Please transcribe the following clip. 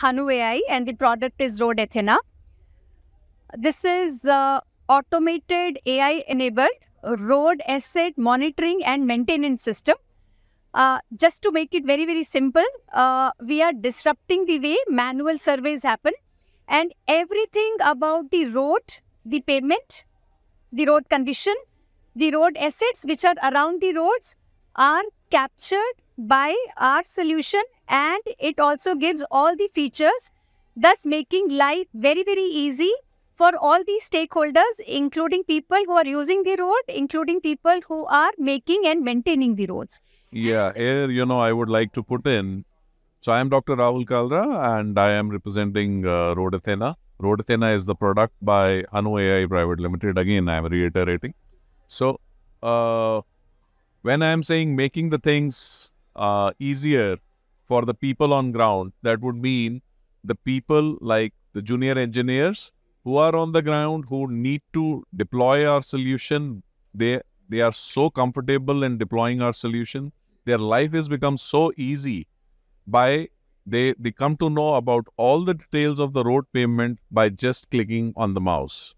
HanuAI and the product is Road Athena. This is automated AI-enabled road asset monitoring and maintenance system. Just to make it very, very simple, we are disrupting the way manual surveys happen, and everything about the road, the pavement, the road condition, the road assets which are around the roads are captured by our solution, and it also gives all the features, thus making life very, very easy for all the stakeholders, including people who are using the road, including people who are making and maintaining the roads. Yeah, here, I would like to put in. So I am Dr. Rahul Kalra and I am representing Road Athena. Road Athena is the product by HanuAI Private Limited. Again, I am reiterating. So when I am saying making the things easier for the people on ground, that would mean the people like the junior engineers who are on the ground, who need to deploy our solution. They are so comfortable in deploying our solution. Their life has become so easy by they come to know about all the details of the road pavement by just clicking on the mouse.